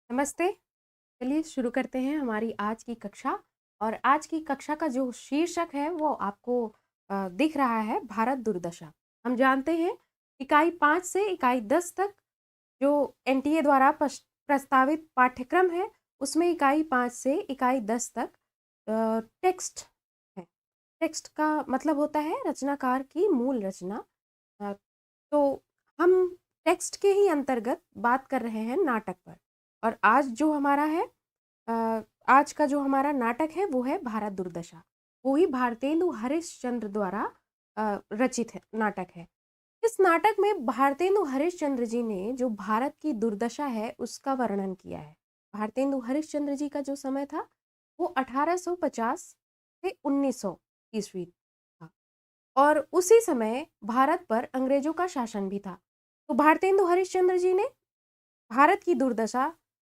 नमस्ते। चलिए शुरू करते हैं हमारी आज की कक्षा। और आज की कक्षा का जो शीर्षक है वो आपको दिख रहा है, भारत दुर्दशा। हम जानते हैं इकाई 5 से इकाई 10 तक जो एनटीए द्वारा प्रस्तावित पाठ्यक्रम है, उसमें इकाई 5 से इकाई 10 तक टेक्स्ट है। टेक्स्ट का मतलब होता है रचनाकार की मूल रचना। अ, तो हम टेक्स्ट के ही अंतर्गत बात कर रहे हैं नाटक पर। और आज जो हमारा है अ, आज का जो हमारा नाटक है वो है भारत दुर्दशा। वो ही भारतेंदु हरिश्चंद्र द्वारा रचित है नाटक है। इस नाटक में भारतेंदु हरिश्चंद्र जी ने जो भारत की दुर्दशा है उसका वर्णन किया है। भारतेंदु हरिश्चंद्र जी का जो समय था वो 1850 से 1900 ईस्वी था। और उसी समय भारत पर अंग्रेजों का शासन भी था। तो भारतेंदु हरिश्चंद्र जी ने भारत की दुर्दशा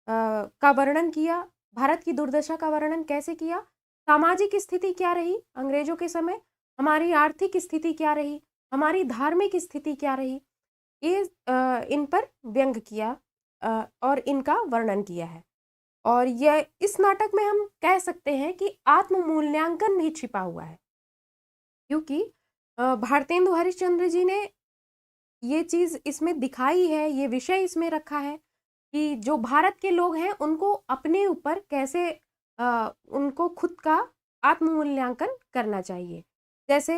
का वर्णन किया। भारत की दुर्दशा का वर्णन कैसे किया? सामाजिक स्थिति क्या रही अंग्रेजों के समय, हमारी आर्थिक स्थिति क्या रही, हमारी धार्मिक स्थिति क्या रही, ये इन पर व्यंग किया और इनका वर्णन किया है। और यह इस नाटक में हम कह सकते हैं कि आत्म मूल्यांकन भी छिपा हुआ है, क्योंकि भारतेंदु हरिश्चंद्र जी ने ये चीज़ इसमें दिखाई है, ये विषय इसमें रखा है कि जो भारत के लोग हैं उनको अपने ऊपर कैसे उनको खुद का आत्म-मूल्यांकन करना चाहिए। जैसे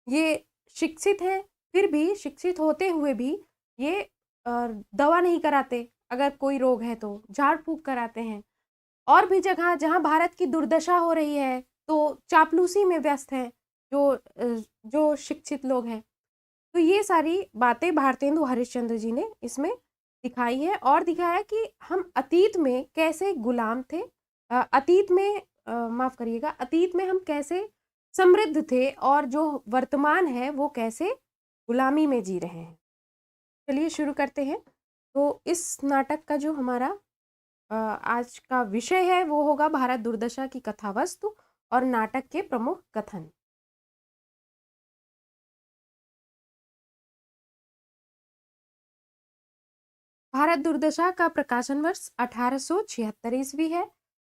ये शिक्षित हैं, फिर भी शिक्षित होते हुए भी ये दवा नहीं कराते, अगर कोई रोग है तो झाड़-फूँक कराते हैं। और भी जगह जहाँ भारत की दुर्दशा हो रही है, तो चापलूसी में व्यस्त हैं जो शिक्षित लोग हैं। तो ये सारी बातें भारतेंदु हरिश्चंद्र जी ने इसमें दिखाई है और दिखाया कि हम अतीत में कैसे गुलाम थे। अतीत में माफ़ करिएगा, अतीत में हम कैसे समृद्ध थे और जो वर्तमान है वो कैसे गुलामी में जी रहे हैं। चलिए शुरू करते हैं। तो इस नाटक का जो हमारा आज का विषय है वो होगा भारत दुर्दशा की कथावस्तु और नाटक के प्रमुख कथन। भारत दुर्दशा का प्रकाशन वर्ष 1876 ईस्वी है।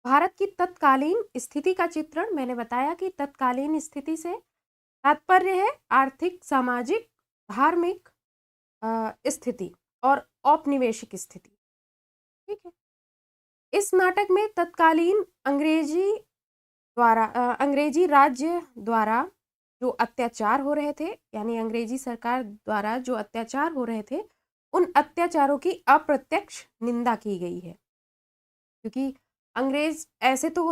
भारत की तत्कालीन स्थिति का चित्रण, मैंने बताया कि तत्कालीन स्थिति से तात्पर्य है आर्थिक, सामाजिक, धार्मिक स्थिति और औपनिवेशिक स्थिति। ठीक है। इस नाटक में तत्कालीन अंग्रेजी राज्य द्वारा जो अत्याचार हो रहे थे, यानी अंग्रेजी सरकार द्वारा जो अत्याचार हो रहे थे, उन अत्याचारों की अप्रत्यक्ष निंदा की गई है। क्योंकि अंग्रेज ऐसे तो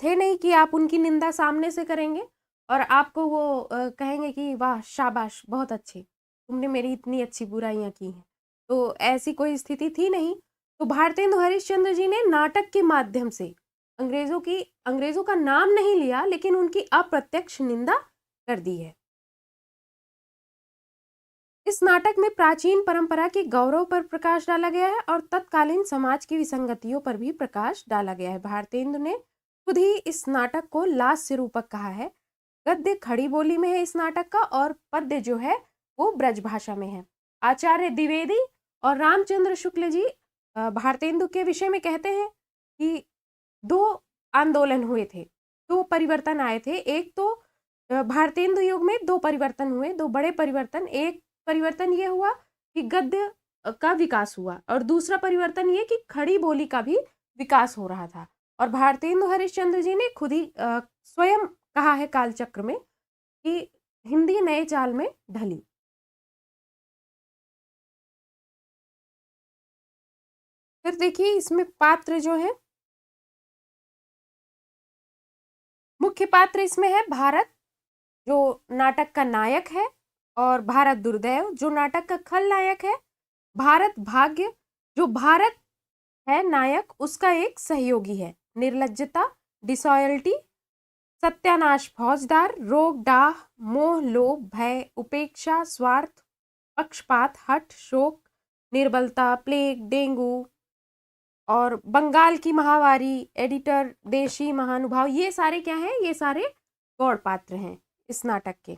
थे नहीं कि आप उनकी निंदा सामने से करेंगे और आपको वो कहेंगे कि वाह शाबाश बहुत अच्छे, तुमने मेरी इतनी अच्छी बुराइयां की हैं। तो ऐसी कोई स्थिति थी नहीं। तो भारतेंदु हरिश्चंद्र जी ने नाटक के माध्यम से अंग्रेजों का नाम नहीं लिया, लेकिन उनकी अप्रत्यक्ष निंदा कर दी है। इस नाटक में प्राचीन परंपरा के गौरव पर प्रकाश डाला गया है और तत्कालीन समाज की विसंगतियों पर भी प्रकाश डाला गया है। भारतेंदु ने खुद ही इस नाटक को लास्य रूपक कहा है। गद्य खड़ी बोली में है इस नाटक का और पद्य जो है वो ब्रज भाषा में है। आचार्य द्विवेदी और रामचंद्र शुक्ल जी भारतेंदु के विषय में कहते हैं कि दो आंदोलन हुए थे, दो परिवर्तन आए थे। एक तो भारतेंदु युग में दो परिवर्तन हुए, दो बड़े परिवर्तन। एक परिवर्तन ये हुआ कि गद्य का विकास हुआ और दूसरा परिवर्तन ये कि खड़ी बोली का भी विकास हो रहा था। और भारतेंदु हरिश्चंद्र जी ने खुद ही स्वयं कहा है कालचक्र में कि हिंदी नए चाल में ढली। फिर देखिए इसमें पात्र जो है, मुख्य पात्र इसमें है भारत जो नाटक का नायक है, और भारत दुर्दैव जो नाटक का खलनायक है। भारत भाग्य जो भारत है नायक, उसका एक सहयोगी है। निर्लज्जता डिसॉयल्टी, सत्यानाश फौजदार, रोग डाह, मोह लोभ भय उपेक्षा स्वार्थ, पक्षपात हठ शोक, निर्बलता प्लेग डेंगू और बंगाल की महावारी, एडिटर देशी महानुभाव, ये सारे क्या हैं? ये सारे गौड़ पात्र हैं इस नाटक के।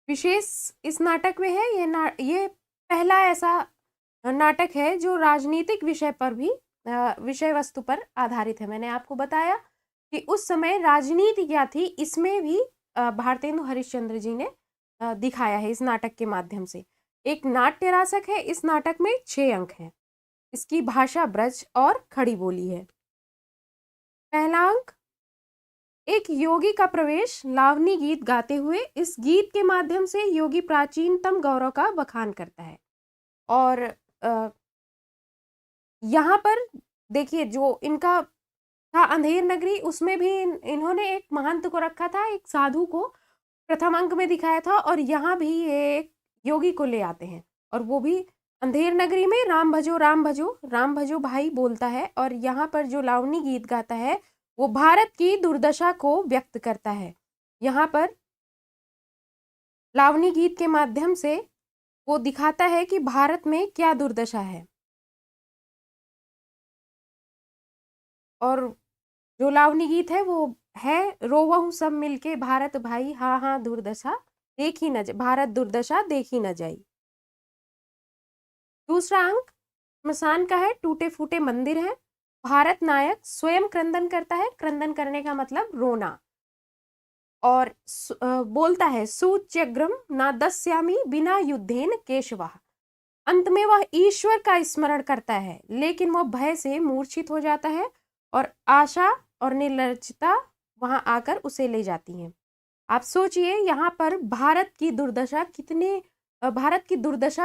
विशेष इस नाटक में है ये पहला ऐसा नाटक है जो राजनीतिक विषय पर भी विषय वस्तु पर आधारित है। मैंने आपको बताया कि उस समय राजनीति क्या थी, इसमें भी भारतेंदु हरिश्चंद्र जी ने दिखाया है इस नाटक के माध्यम से। एक नाट्य रासक है, इस नाटक में 6 अंक हैं। इसकी भाषा ब्रज और खड़ी बोली है। पहला अंक, एक योगी का प्रवेश लावनी गीत गाते हुए। इस गीत के माध्यम से योगी प्राचीनतम गौरव का बखान करता है। और यहाँ पर देखिए जो इनका था अंधेर नगरी, उसमें भी इन्होंने एक महंत को रखा था, एक साधु को प्रथम अंक में दिखाया था। और यहाँ भी एक योगी को ले आते हैं और वो भी अंधेर नगरी में राम भजो राम भजो राम भजो भाई बोलता है। और यहाँ पर जो लावनी गीत गाता है वो भारत की दुर्दशा को व्यक्त करता है। यहाँ पर लावनी गीत के माध्यम से वो दिखाता है कि भारत में क्या दुर्दशा है। और जो लावनी गीत है वो है, रोवहु सब मिलके भारत भाई, हाँ हाँ दुर्दशा देखी न जाए, भारत दुर्दशा देखी न जाई। दूसरा अंक स्मशान का है, टूटे फूटे मंदिर है। भारत नायक स्वयं क्रंदन करता है, क्रंदन करने का मतलब रोना। और बोलता है सूच्यग्रम ना दस्यामी बिना युद्धेन केशवा। अंत में वह ईश्वर का स्मरण करता है, लेकिन वह भय से मूर्छित हो जाता है और आशा और निर्लजता वहां आकर उसे ले जाती हैं। आप सोचिए यहाँ पर भारत की दुर्दशा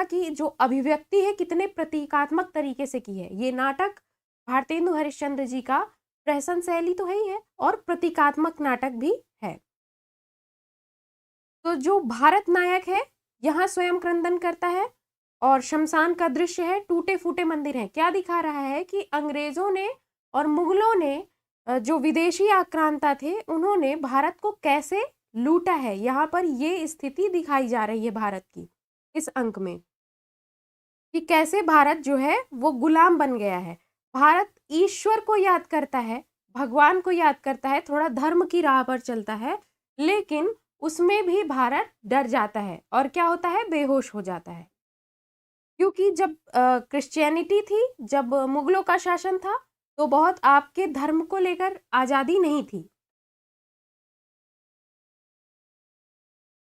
की जो अभिव्यक्ति है कितने प्रतीकात्मक तरीके से की है। ये नाटक भारतेंदु हरिश्चंद्र जी का प्रहसन शैली तो है ही है और प्रतीकात्मक नाटक भी है। तो जो भारत नायक है यहाँ स्वयं क्रंदन करता है और शमशान का दृश्य है, टूटे फूटे मंदिर हैं। क्या दिखा रहा है कि अंग्रेजों ने और मुगलों ने जो विदेशी आक्रांता थे उन्होंने भारत को कैसे लूटा है। यहाँ पर ये स्थिति दिखाई जा रही है भारत की इस अंक में कि कैसे भारत जो है वो गुलाम बन गया है। भारत ईश्वर को याद करता है, भगवान को याद करता है, थोड़ा धर्म की राह पर चलता है, लेकिन उसमें भी भारत डर जाता है और क्या होता है, बेहोश हो जाता है। क्योंकि जब क्रिश्चियनिटी थी, जब मुगलों का शासन था, तो बहुत आपके धर्म को लेकर आजादी नहीं थी।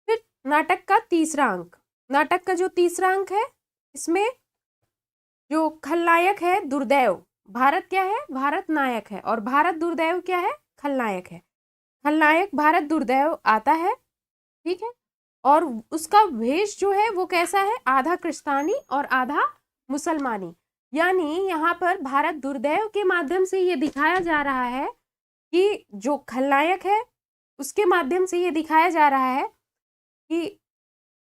फिर नाटक का तीसरा अंक, नाटक का जो तीसरा अंक है इसमें जो खलनायक है दुर्दैव, भारत क्या है, भारत नायक है और भारत दुर्दैव क्या है, खलनायक है। खलनायक भारत दुर्दैव आता है, ठीक है, और उसका वेश जो है वो कैसा है, आधा क्रिस्तानी और आधा मुसलमानी। यानी यहाँ पर भारत दुर्दैव के माध्यम से ये दिखाया जा रहा है कि जो खलनायक है उसके माध्यम से ये दिखाया जा रहा है कि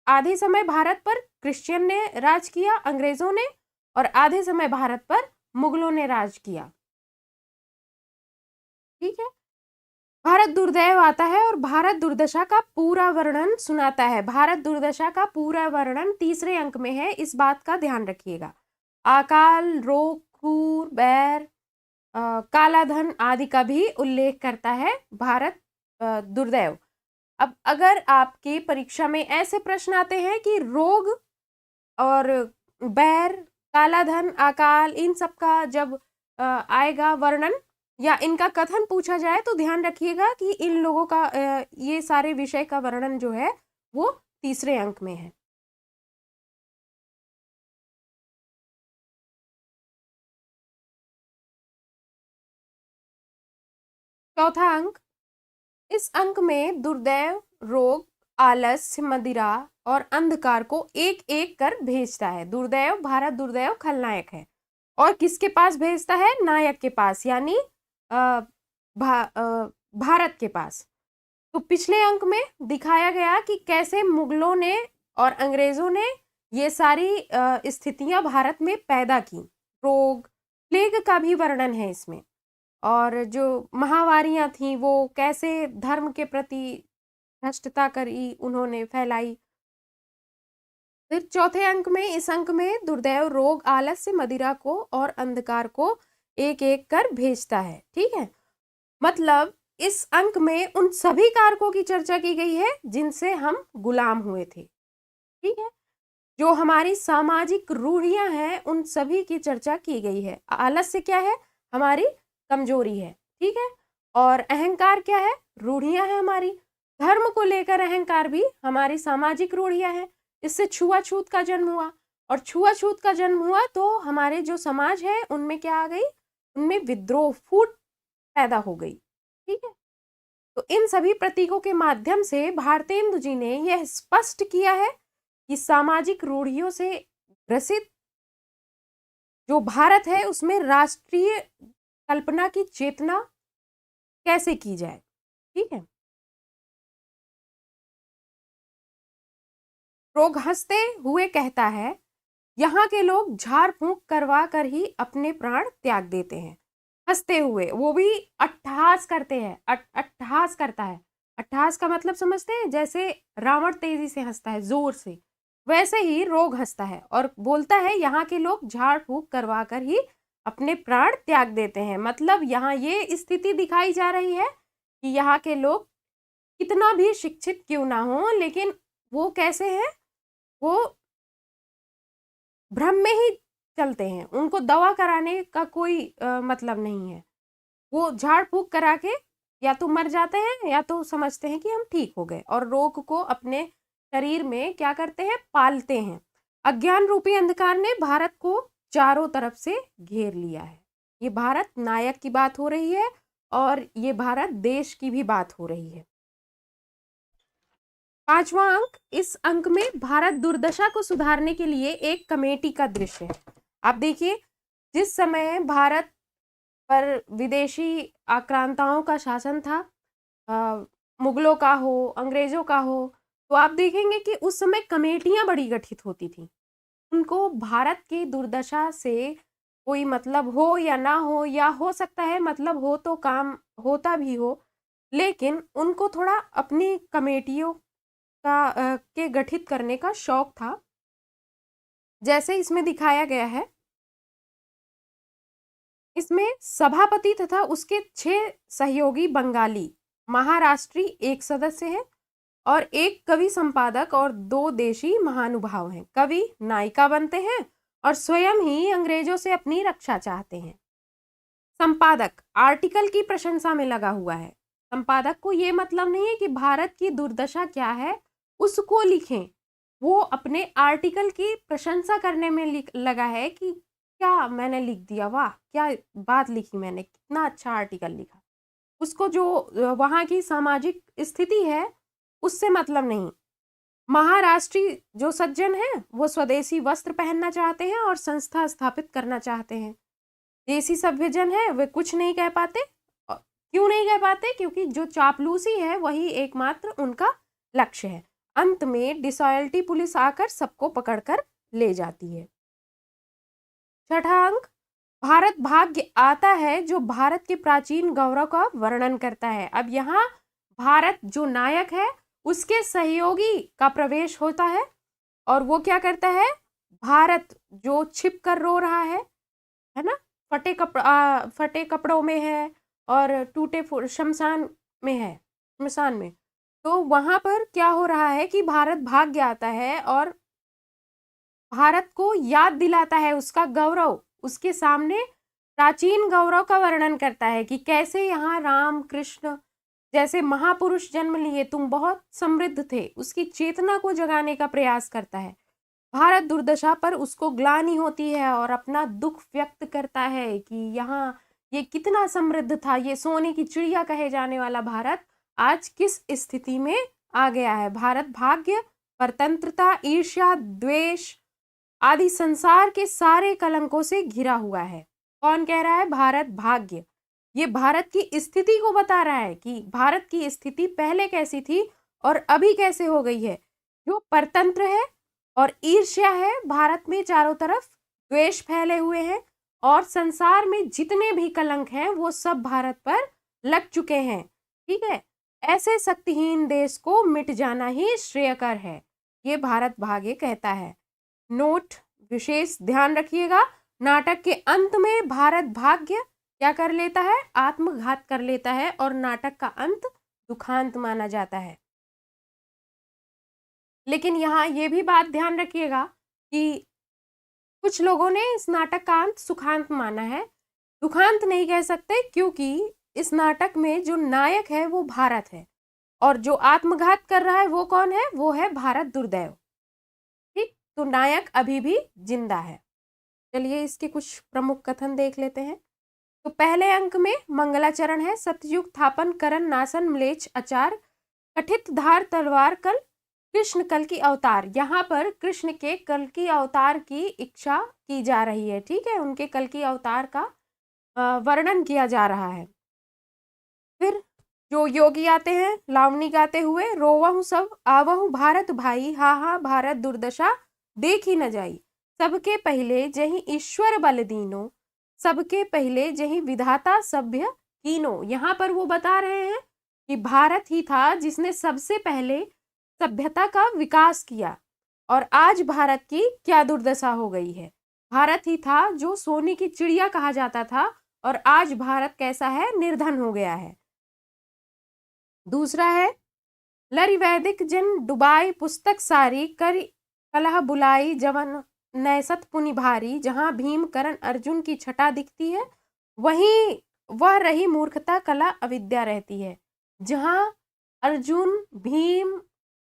आधे समय भारत पर क्रिश्चियन ने राज किया, अंग्रेजों ने, और आधे समय भारत पर मुगलों ने राज किया। ठीक है, भारत दुर्दैव आता है और भारत दुर्दशा का पूरा वर्णन सुनाता है। भारत दुर्दशा का पूरा वर्णन तीसरे अंक में है, इस बात का ध्यान रखिएगा। अकाल, रोग, खूर, बैर, काला धन आदि का भी उल्लेख करता है भारत दुर्दैव। अब अगर आपके परीक्षा में ऐसे प्रश्न आते हैं कि रोग और बैर, काला धन, अकाल, इन सब का जब आएगा वर्णन या इनका कथन पूछा जाए तो ध्यान रखिएगा कि इन लोगों का ये सारे विषय का वर्णन जो है वो तीसरे अंक में है। चौथा अंक, इस अंक में दुर्दैव रोग, आलस्य, मदिरा और अंधकार को एक एक कर भेजता है। दुर्दैव, भारत दुर्दैव खलनायक है और किसके पास भेजता है, नायक के पास, यानी भारत के पास। तो पिछले अंक में दिखाया गया कि कैसे मुगलों ने और अंग्रेजों ने ये सारी स्थितियां भारत में पैदा की। रोग, प्लेग का भी वर्णन है इसमें, और जो महामारियां थी वो कैसे धर्म के प्रति भ्रष्टता करी उन्होंने, फैलाई। फिर चौथे अंक में, इस अंक में दुर्दैव रोग, आलस्य, मदिरा को और अंधकार को एक एक कर भेजता है। ठीक है, मतलब इस अंक में उन सभी कारकों की चर्चा की गई है जिनसे हम गुलाम हुए थे। ठीक है, जो हमारी सामाजिक रूढ़ियां हैं उन सभी की चर्चा की गई है। आलस्य क्या है? हमारी कमजोरी है, ठीक है। और अहंकार क्या है? रूढ़ियां हैं हमारी। धर्म को लेकर अहंकार भी हमारी सामाजिक रूढ़ियां हैं। इससे छुआछूत का जन्म हुआ, और छुआछूत का जन्म हुआ तो हमारे जो समाज है उनमें क्या आ गई? उनमें विद्रोह, फूट पैदा हो गई, ठीक है। तो इन सभी प्रतीकों के माध्यम से भारतेंदु जी ने यह स्पष्ट किया है कि सामाजिक रूढ़ियों से ग्रसित जो भारत है उसमें राष्ट्रीय कल्पना की चेतना कैसे की जाए, ठीक है। रोग हंसते हुए कहता है, यहाँ के लोग झाड़ फूंक करवा कर ही अपने प्राण त्याग देते हैं। हंसते हुए, वो भी अट्टहास करते हैं, अट्टहास करता है। अट्टहास का मतलब समझते हैं? जैसे रावण तेजी से हंसता है, जोर से, वैसे ही रोग हंसता है और बोलता है यहाँ के लोग झाड़ फूंक करवा कर ही अपने प्राण त्याग देते हैं। मतलब यहाँ ये स्थिति दिखाई जा रही है कि यहाँ के लोग कितना भी शिक्षित क्यों ना हो, लेकिन वो कैसे हैं? वो भ्रम में ही चलते हैं, उनको दवा कराने का कोई मतलब नहीं है। वो झाड़ फूक करा के या तो मर जाते हैं या तो समझते हैं कि हम ठीक हो गए, और रोग को अपने शरीर में क्या करते हैं? पालते हैं। अज्ञान रूपी अंधकार ने भारत को चारों तरफ से घेर लिया है। ये भारत नायक की बात हो रही है और ये भारत देश की भी बात हो रही है। 5वां अंक, इस अंक में भारत दुर्दशा को सुधारने के लिए एक कमेटी का दृश्य है। आप देखिए, जिस समय भारत पर विदेशी आक्रांताओं का शासन था, मुगलों का हो, अंग्रेजों का हो, तो आप देखेंगे कि उस समय कमेटियां बड़ी गठित होती थी। उनको भारत की दुर्दशा से कोई मतलब हो या ना हो, या हो सकता है मतलब हो तो काम होता भी हो, लेकिन उनको थोड़ा अपनी कमेटियों के गठित करने का शौक था। जैसे इसमें दिखाया गया है, इसमें सभापति तथा उसके 6 सहयोगी बंगाली, महाराष्ट्री एक सदस्य है और एक कवि संपादक और 2 देशी महानुभाव हैं। कवि नायिका बनते हैं और स्वयं ही अंग्रेजों से अपनी रक्षा चाहते हैं। संपादक आर्टिकल की प्रशंसा में लगा हुआ है। संपादक को ये मतलब नहीं है कि भारत की दुर्दशा क्या है उसको लिखें, वो अपने आर्टिकल की प्रशंसा करने में लगा है कि क्या मैंने लिख दिया, वाह क्या बात लिखी मैंने, कितना अच्छा आर्टिकल लिखा। उसको जो वहाँ की सामाजिक स्थिति है उससे मतलब नहीं। महाराष्ट्री जो सज्जन हैं वो स्वदेशी वस्त्र पहनना चाहते हैं और संस्था स्थापित करना चाहते हैं। देसी सभ्यजन है वे कुछ नहीं कह पाते। क्यों नहीं कह पाते? क्योंकि जो चापलूसी है वही एकमात्र उनका लक्ष्य है। अंत में डिसॉयल्टी पुलिस आकर सबको पकड़कर ले जाती है। 6ठा अंक, भारत भाग्य आता है जो भारत के प्राचीन गौरव का वर्णन करता है। अब यहाँ भारत जो नायक है उसके सहयोगी का प्रवेश होता है और वो क्या करता है? भारत जो छिप कर रो रहा है ना, फटे कपड़ों में है और टूटे शमशान में है, शमशान में, तो वहां पर क्या हो रहा है कि भारत भाग्य आता है और भारत को याद दिलाता है उसका गौरव, उसके सामने प्राचीन गौरव का वर्णन करता है कि कैसे यहाँ राम कृष्ण जैसे महापुरुष जन्म लिए, तुम बहुत समृद्ध थे, उसकी चेतना को जगाने का प्रयास करता है। भारत दुर्दशा पर उसको ग्लानि होती है और अपना दुख व्यक्त करता है कि यहाँ ये कितना समृद्ध था, ये सोने की चिड़िया कहे जाने वाला भारत आज किस स्थिति में आ गया है। भारत भाग्य, परतंत्रता, ईर्ष्या, द्वेष आदि संसार के सारे कलंकों से घिरा हुआ है। कौन कह रहा है? भारत भाग्य। ये भारत की स्थिति को बता रहा है कि भारत की स्थिति पहले कैसी थी और अभी कैसे हो गई है। जो परतंत्र है और ईर्ष्या है, भारत में चारों तरफ द्वेष फैले हुए हैं और संसार में जितने भी कलंक हैं वो सब भारत पर लग चुके हैं, ठीक है। ऐसे शक्तिहीन देश को मिट जाना ही श्रेयकर है, ये भारत भाग्य कहता है। नोट विशेष ध्यान रखिएगा, नाटक के अंत में भारत भाग्य क्या कर लेता है? आत्मघात कर लेता है और नाटक का अंत दुखांत माना जाता है। लेकिन यहाँ ये भी बात ध्यान रखिएगा कि कुछ लोगों ने इस नाटक का अंत सुखांत माना है। दुखांत नहीं कह सकते, क्योंकि इस नाटक में जो नायक है वो भारत है और जो आत्मघात कर रहा है वो कौन है? वो है भारत दुर्दैव। ठीक, तो नायक अभी भी जिंदा है। चलिए इसके कुछ प्रमुख कथन देख लेते हैं। तो पहले अंक में मंगलाचरण है। सतयुग थापन करण नासन म्लेच्छ आचार कठित धार तलवार कल कृष्ण कल की अवतार। यहाँ पर कृष्ण के कल की अवतार की इच्छा की जा रही है। ठीक है, उनके कल की अवतार का वर्णन किया जा रहा है। फिर जो योगी आते हैं लावनी गाते हुए, रोवहु सब आवहु भारत भाई, हा हा भारत दुर्दशा देखी न जाई। सबके पहले जही ईश्वर बल दीनो, सबके पहले जही विधाता सभ्य कीनो। यहाँ पर वो बता रहे हैं कि भारत ही था जिसने सबसे पहले सभ्यता का विकास किया और आज भारत की क्या दुर्दशा हो गई है। भारत ही था जो सोने की चिड़िया कहा जाता था और आज भारत कैसा है? निर्धन हो गया है। दूसरा है लरि वैदिक जन डुबाई पुस्तक सारी करी कलह बुलाई जवन नैसत पुनि भारी। जहां भीम करण अर्जुन की छटा दिखती है वहीं वह रही मूर्खता कला अविद्या रहती है। जहां अर्जुन भीम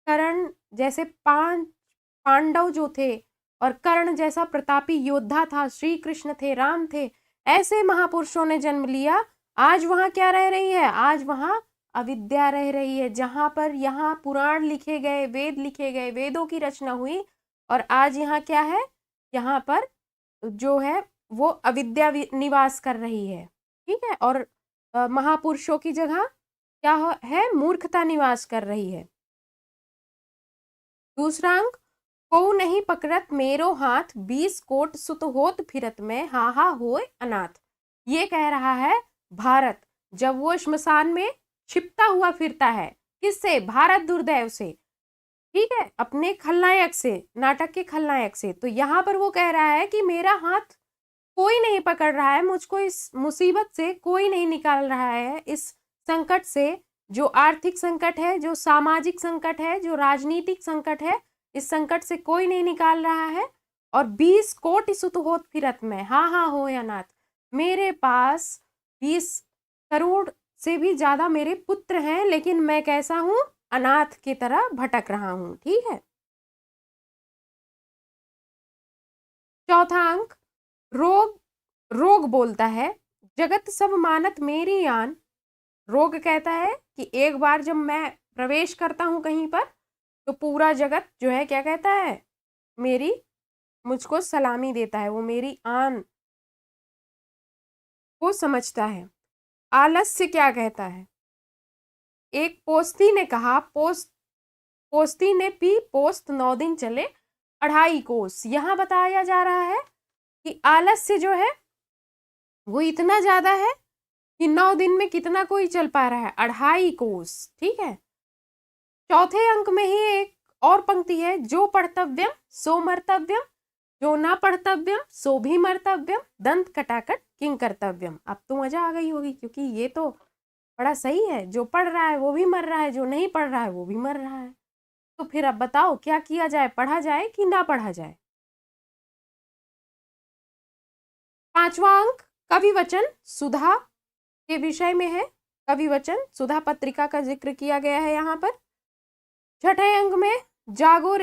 करण जैसे पांडव जो थे और कर्ण जैसा प्रतापी योद्धा था, श्री कृष्ण थे, राम थे, ऐसे महापुरुषों ने जन्म लिया, आज वहां क्या रह रही है? आज वहां अविद्या रह रही है। जहां पर यहाँ पुराण लिखे गए, वेद लिखे गए, वेदों की रचना हुई और आज यहाँ क्या है? यहाँ पर जो है वो अविद्या निवास कर रही है। ठीक है, और महापुरुषों की जगह क्या है? मूर्खता निवास कर रही है। दूसरा अंक को नहीं पकड़त मेरो हाथ 20 कोट सुत होत फिरत में हा हा होए अनाथ। ये कह रहा है भारत जब वो श्मशान में छिपता हुआ फिरता है, किससे? भारत दुर्दैव से। ठीक है, अपने खलनायक से, नाटक के खलनायक से। तो यहाँ पर वो कह रहा है कि मेरा हाथ कोई नहीं पकड़ रहा है, मुझको इस मुसीबत से कोई नहीं निकाल रहा है, इस संकट से, जो आर्थिक संकट है, जो सामाजिक संकट है, जो राजनीतिक संकट है, इस संकट से कोई नहीं निकाल रहा है। और 20 कोटि सुत होत फिरत में हाँ हाँ हो अनाथ। मेरे पास 20 करोड़ से भी ज्यादा मेरे पुत्र हैं, लेकिन मैं कैसा हूं? अनाथ की तरह भटक रहा हूं। ठीक है, चौथा अंक रोग रोग बोलता है जगत सब मानत मेरी आन। रोग कहता है कि एक बार जब मैं प्रवेश करता हूं कहीं पर तो पूरा जगत जो है क्या कहता है? मेरी मुझको सलामी देता है, वो मेरी आन को समझता है। आलस्य क्या कहता है? एक पोस्ती ने कहा पोस्ती ने पी पोस्त 9 दिन चले 2.5 कोस। यहाँ बताया जा रहा है कि आलस्य जो है वो इतना ज्यादा है कि 9 दिन में कितना कोई चल पा रहा है? 2.5 कोस। ठीक है, चौथे अंक में ही एक और पंक्ति है, जो पढ़तव्यम सो मर्तव्यम, जो ना पढ़तव्यम सो भी मर्तव्यम, दंत कटाकट किंग कर्तव्यम। अब तो मजा आ गई होगी, क्योंकि ये तो बड़ा सही है, जो पढ़ रहा है वो भी मर रहा है, जो नहीं पढ़ रहा है वो भी मर रहा है। तो फिर अब बताओ क्या किया जाए? पढ़ा जाए कि ना पढ़ा जाए? पांचवा अंक कवि वचन सुधा के विषय में है। कवि वचन सुधा पत्रिका का जिक्र किया गया है यहाँ पर। छठे अंक में जागो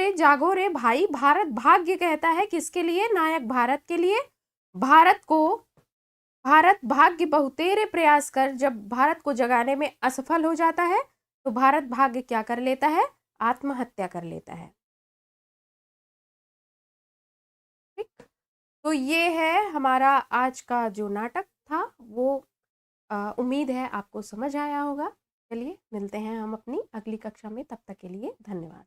रे भाई, भारत भाग्य कहता है किसके लिए? नायक भारत के लिए। भारत भाग्य बहुतेरे प्रयास कर जब भारत को जगाने में असफल हो जाता है तो भारत भाग्य क्या कर लेता है? आत्महत्या कर लेता है। ठीक, तो ये है हमारा आज का जो नाटक था वो उम्मीद है आपको समझ आया होगा। चलिए मिलते हैं हम अपनी अगली कक्षा में, तब तक के लिए धन्यवाद।